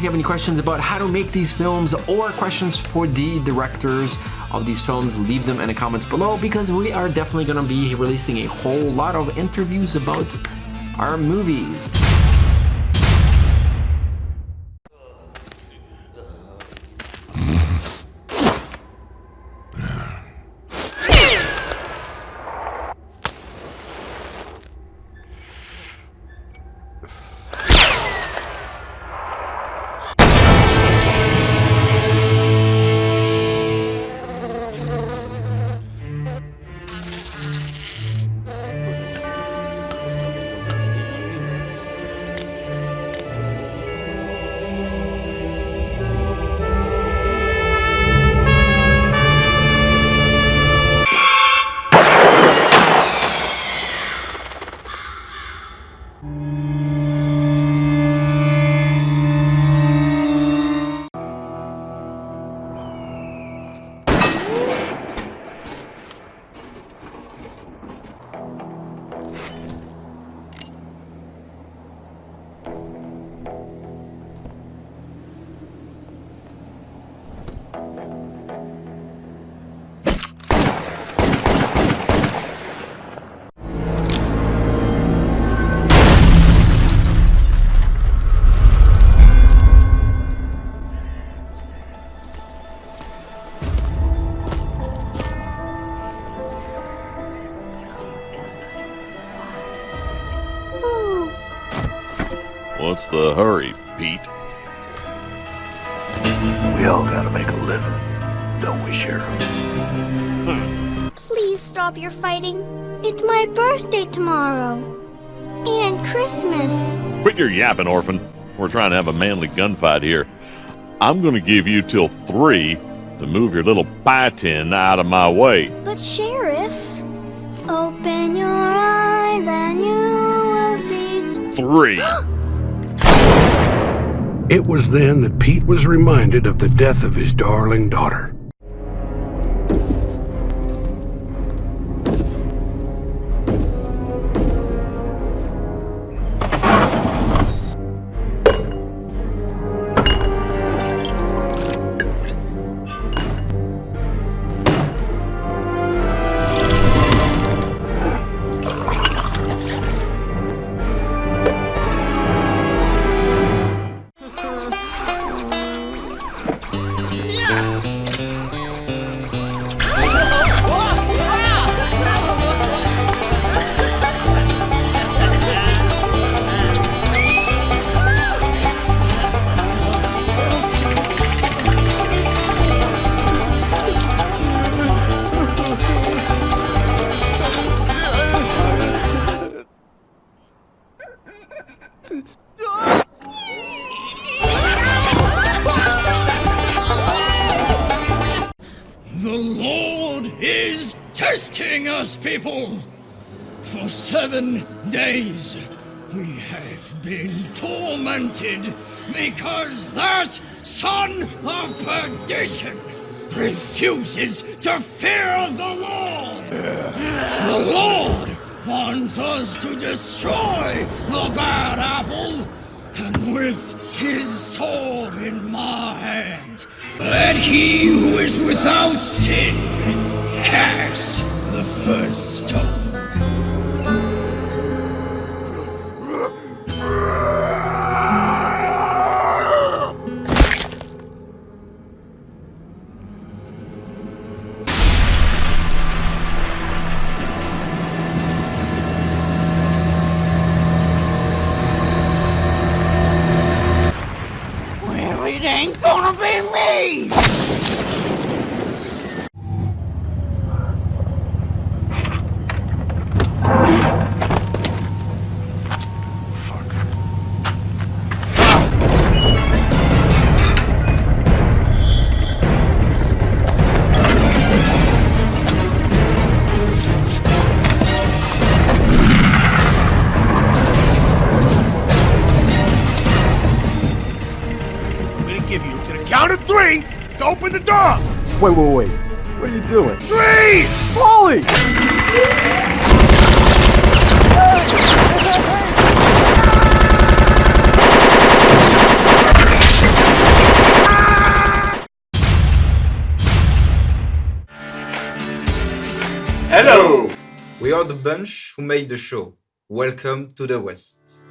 you have any questions about how to make these films or questions for the directors of these films, leave them in the comments below, because we are definitely going to be releasing a whole lot of interviews about our movies. What's the hurry, Pete? We all gotta make a living, don't we, Sheriff? Please stop your fighting. It's my birthday tomorrow. And Christmas. Quit your yapping, orphan. We're trying to have a manly gunfight here. I'm gonna give you till 3 to move your little pie tin out of my way. But Sheriff, open your eyes and you will see. 3. It was then that Pete was reminded of the death of his darling daughter. The Lord is testing us, people. For 7 days, we have been tormented because that son of perdition refuses to fear the Lord. The Lord wants us to destroy the bad apple, and with his sword in my hand, let he who is without sin cast the first stone. Well, it ain't gonna be me! Count of 3 to open the door! Wait. What are you doing? 3! Polly! Hello! We are the bunch who made the show. Welcome to the West.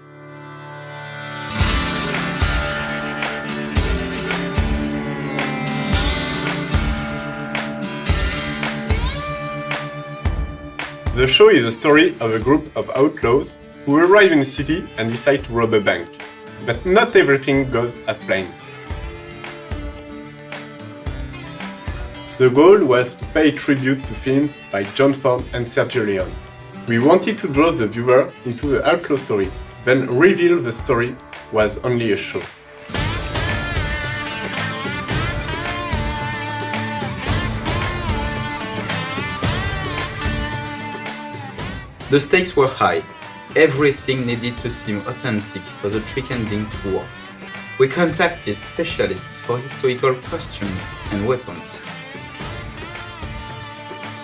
The show is a story of a group of outlaws who arrive in a city and decide to rob a bank. But not everything goes as planned. The goal was to pay tribute to films by John Ford and Sergio Leone. We wanted to draw the viewer into the outlaw story, then reveal the story was only a show. The stakes were high. Everything needed to seem authentic for the trick ending to work. We contacted specialists for historical costumes and weapons.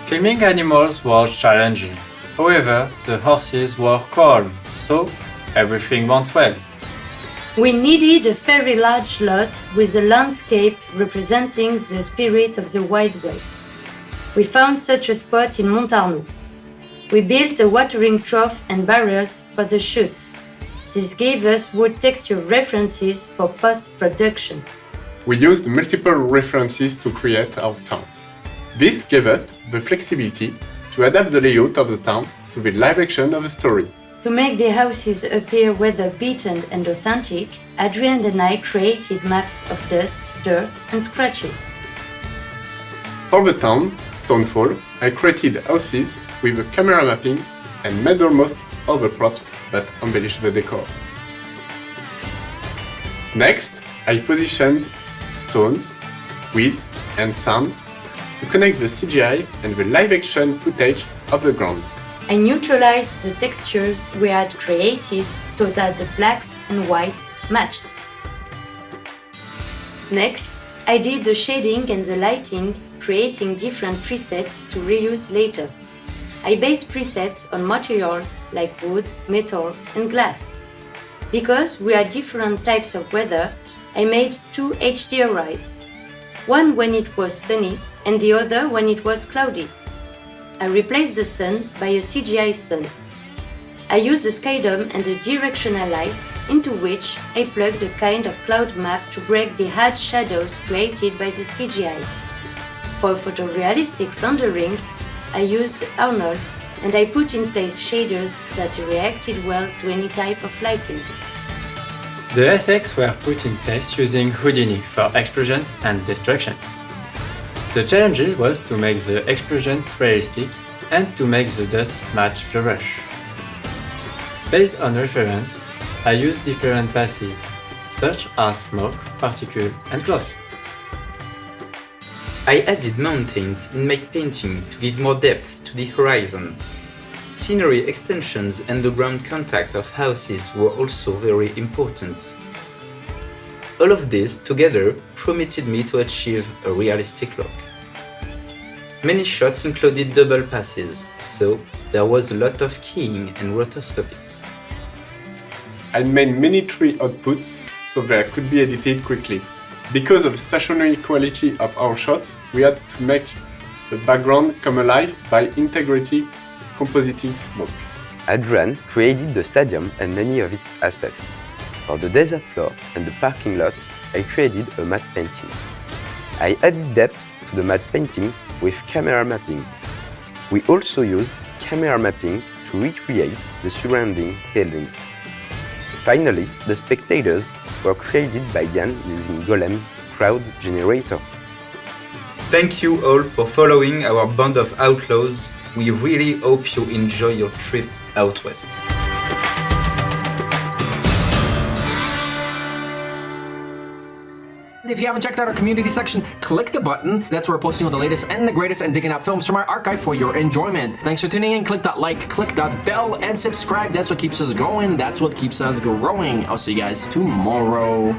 Filming animals was challenging. However, the horses were calm, so everything went well. We needed a very large lot with a landscape representing the spirit of the Wild West. We found such a spot in Montarno. We built a watering trough and barrels for the shoot. This gave us wood texture references for post-production. We used multiple references to create our town. This gave us the flexibility to adapt the layout of the town to the live action of the story. To make the houses appear weather-beaten and authentic, Hadrien and I created maps of dust, dirt and scratches. For the town, Stonefall, I created houses with a camera mapping and made almost all the props that embellish the decor. Next, I positioned stones, weeds and sand to connect the CGI and the live-action footage of the ground. I neutralized the textures we had created so that the blacks and whites matched. Next, I did the shading and the lighting, creating different presets to reuse later. I based presets on materials like wood, metal and glass. Because we had different types of weather, I made 2 HDRIs, one when it was sunny and the other when it was cloudy. I replaced the sun by a CGI sun. I used a sky dome and a directional light into which I plugged a kind of cloud map to break the hard shadows created by the CGI. For photorealistic rendering, I used Arnold and I put in place shaders that reacted well to any type of lighting. The effects were put in place using Houdini for explosions and destructions. The challenge was to make the explosions realistic and to make the dust match the rush. Based on reference, I used different passes, such as smoke, particle and cloth. I added mountains in my painting to give more depth to the horizon. Scenery extensions and the ground contact of houses were also very important. All of this together permitted me to achieve a realistic look. Many shots included double passes, so there was a lot of keying and rotoscoping. I made many tree outputs so they could be edited quickly. Because of the stationary quality of our shots, we had to make the background come alive by integrating compositing smoke. Hadrien created the stadium and many of its assets. For the desert floor and the parking lot, I created a matte painting. I added depth to the matte painting with camera mapping. We also used camera mapping to recreate the surrounding buildings. Finally, the spectators were created by Yann using Golem's crowd generator. Thank you all for following our band of outlaws. We really hope you enjoy your trip out west. If you haven't checked out our community section, click the button. That's where we're posting all the latest and the greatest and digging out films from our archive for your enjoyment. Thanks for tuning in. Click that like, click that bell, and subscribe. That's what keeps us going. That's what keeps us growing. I'll see you guys tomorrow.